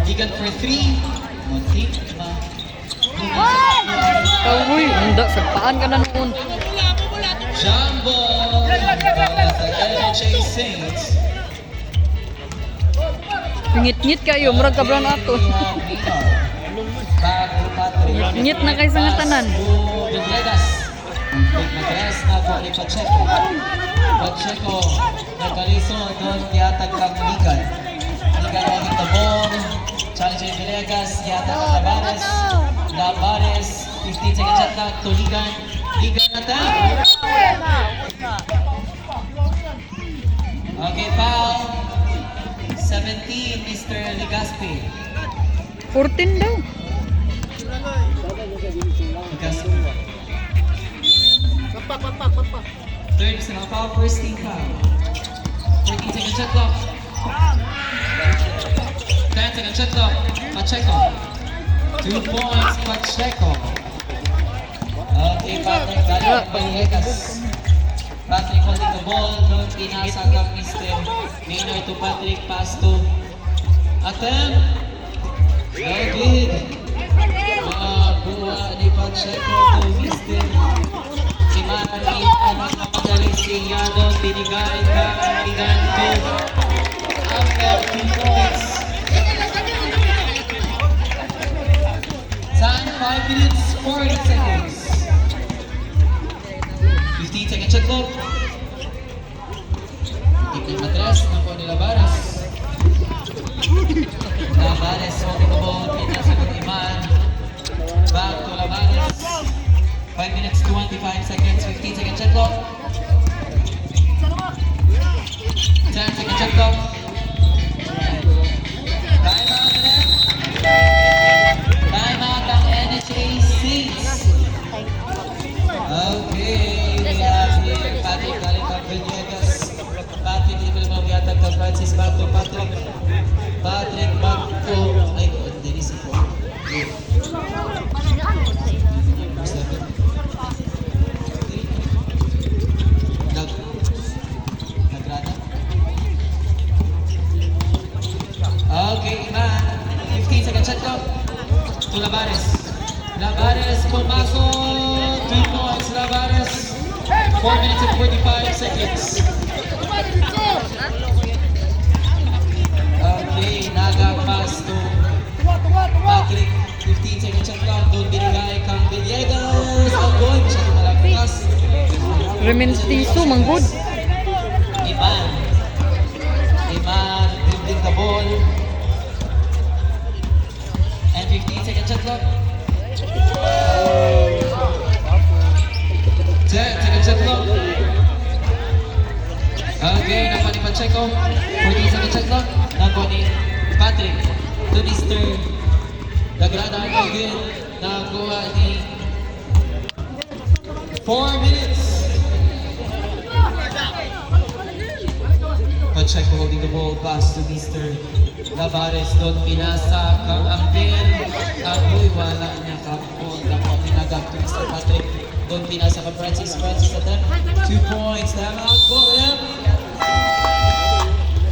Gigan for 3. Muntik na. Uy, hindi. Sagpaan ka na noon. Jumbo para sa LHA Saints. Ngit-ngit kayo. Murag kabra na ato. Ngit na kayo sa nga tanan. Villegas. Big Madres na po ni Pacheco. Pacheco nagkaliso doon yatag kang Ligan. Ligan holding the ball. Challenge Villegas. Yatag kang Labares. Labares. 15 seconds shot clock to Ligan. Ligan attack. Okay, foul. 17, Mr. Legaspi. 14 daw. Legaspi. Third is na foul, first team foul. 14 second shot clock. 10 second shot clock. Pacheco. 2 points, Pacheco. Okay, Patrick, galing ang Villegas. Patrick holding the ball. Doon pinasa kang Mr. Maynard to Patrick. Pass to attempt. No good. Buha ni Pacheco to Mr. Imari. Ang napagaling si Yado. Binigay ka Ligan to Angel 2 points. Time 5 minutes 40 seconds. 15 second shot clock. Big Madres na po ni Labares. Labares holding the ball. Pinasa ng Iman. Back to Labares. 5 minutes 25 seconds. 15 second shot clock. 10 second shot clock. Time out na. Time out ang NHA seats. Okay, we have here Patrick galing kang Villegas. Patrick, hindi mo yatag kang Francis. Back to Patrick. Patrick, back to... Ay, hindi si po. Nagrada? Okay, Iman. 15 second shot clock. To Labares. Labares, pumasok. 2 points, Labares. 4 minutes and 45 seconds. Okay, Naga pass to Patrick. 15 seconds shot clock. Doon binigay kang Villegas. Ang goal, masyadong malakas. Rementiso, manggod. Iman. Iman, dribbling the ball. And 15 seconds shot clock. 10 seconds shot clock. Okay, nakuha ni Pacheco. 14 seconds shot clock. Nakuha ni Patrick. To Mr. Lagrada again. Nakuha ni 4 minutes. Pacheco holding the ball. Pass to Mr. Labares. Doon pinasa kang Ampere. Agoy, wala niya kapon. Nakuha pinagag to Mr. Patrick. Doon pinasa kang Francis. Francis attempt. 2 points. Time out for him.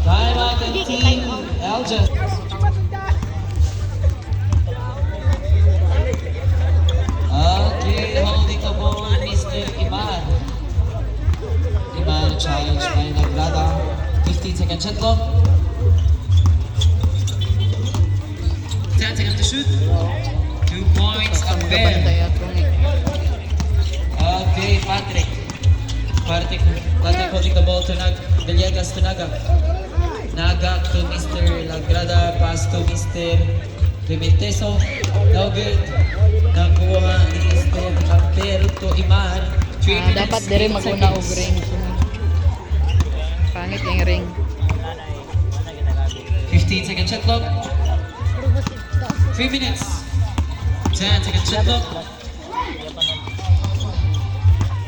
Time out and team Elgin. Okay, holding the ball, Mr. Iman. Iman challenge by Lagrada. 15 second shot clock. 10 seconds to shoot. 2 points, Ampere. Okay, Patrick. Patrick holding the ball to Villegas to Naga. Naga to Mr. Lagrada. Pass to Mr. Remiteso. No good. Nakuha ni Mr. Ampere to Iman. 3 minutes, Dapat dire 8 maguna og seconds. ring. Pangit yung ring. 15 second shot clock. 3 minutes. 10 second shot clock.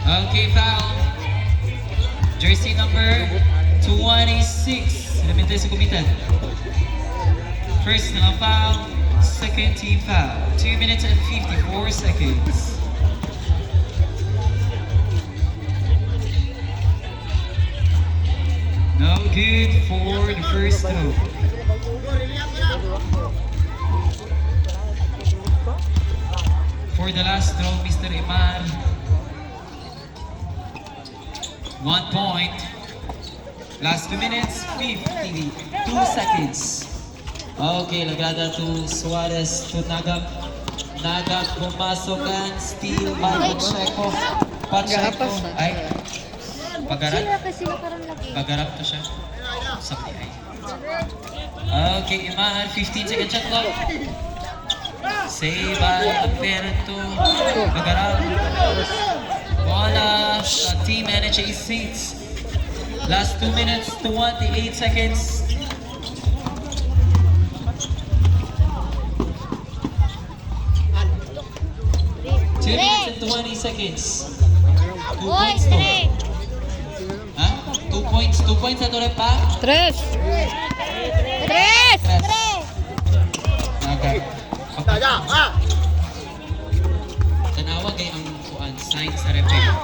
Okay, foul. Jersey number 26. Remiteso committed. First na foul. Second team foul. 2 minutes and 54 seconds. No good for the first no. For the last throw, Mr. Imar. 1 point. Last 2 minutes, 52 seconds. Okay, lagrada to Suarez to Nagap. Nagap pumasok ang steal by Pacheco. Pacheco. Gapas, Ay, pagarat. Sila kasi nakaroon lagi. Pagarat to siya. Sa ay. Okay, Imar, 15 second shot clock. Save by Alberto. Pagarat. Wala sa Team NHA seats. Last 2 minutes, 28 seconds. Two minutes and 20 seconds. 2 Uy, points to. tre! Ha? 2 points. 2 points na to rin pa? Tres! Tres! Tres. Tre! Okay. Tanawa kay ang kuan sign sa referee.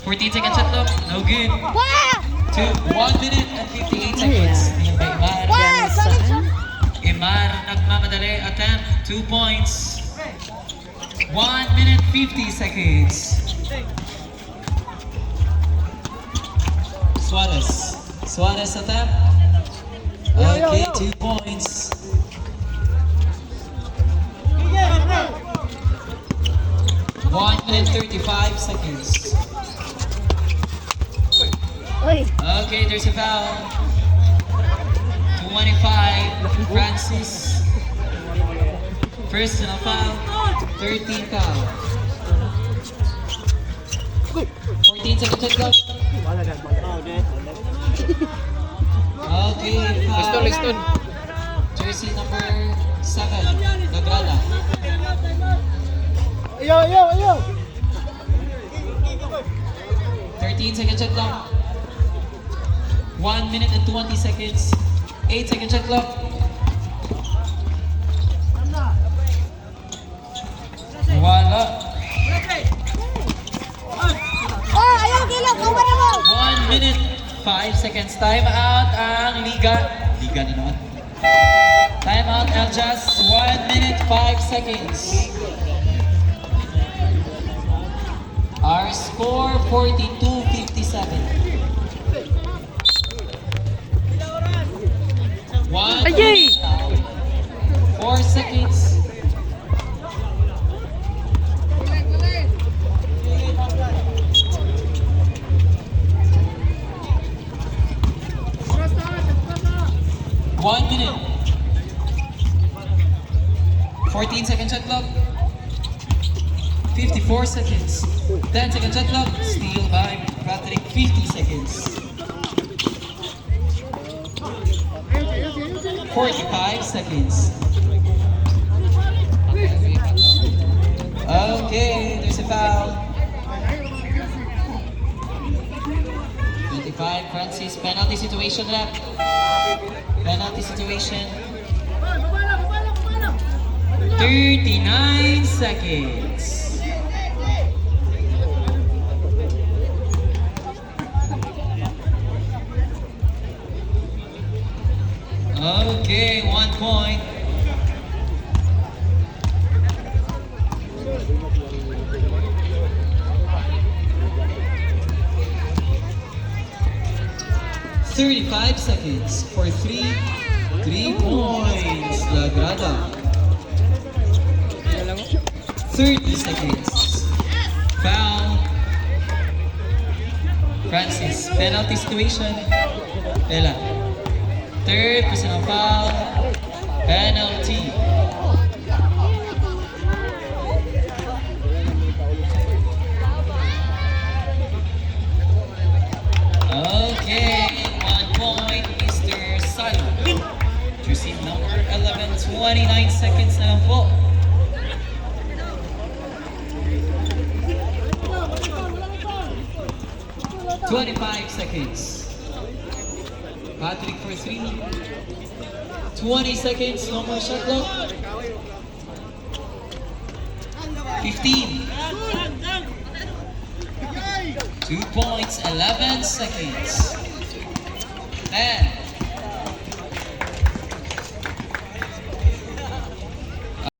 14 seconds shot clock. No good. Wah! 1 minute and 58 seconds. Tingin pa Imar. Wah! Solid shot! Imar nagmamadali. Attempt. 2 points. 1 minute 50 seconds. Suarez. Suarez attempt. Okay, 2 points. One minute 35 seconds. Uy! Okay, there's a foul. 25, Francis. Personal foul. 13 foul. 14 seconds clock. Okay, foul. Jersey number 7, Lagrada. 13 seconds shot clock. 1 minute and 20 seconds. 8 seconds shot clock. Wala. Oh! Ayaw! Kilo! Kumara mo! 1 minute, 5 seconds. Time out ang Liga. Liga na naman. Time out ang just 1 minute, 5 seconds. Our score, 42-57. 1 Ayay! 4 seconds. One minute. 14 second shot clock. 54 seconds. 10 second shot clock. Steal by Patrick. 50 seconds. 45 seconds. Okay, there's a foul. 25, Francis. Penalty situation left. Penalty situation. 39 seconds. Okay, 1 point. "35 seconds for 3 points, Lagrada. 30 seconds. Foul. Francis, penalty situation. Ella. Third personal foul. Penalty. Okay, 1 point, Mr. Salo. Jersey number 11, 29 seconds na lang po. "25 seconds. Patrick for 3. 20 seconds, no more shot clock. 15. 2 points, 11 seconds. 10.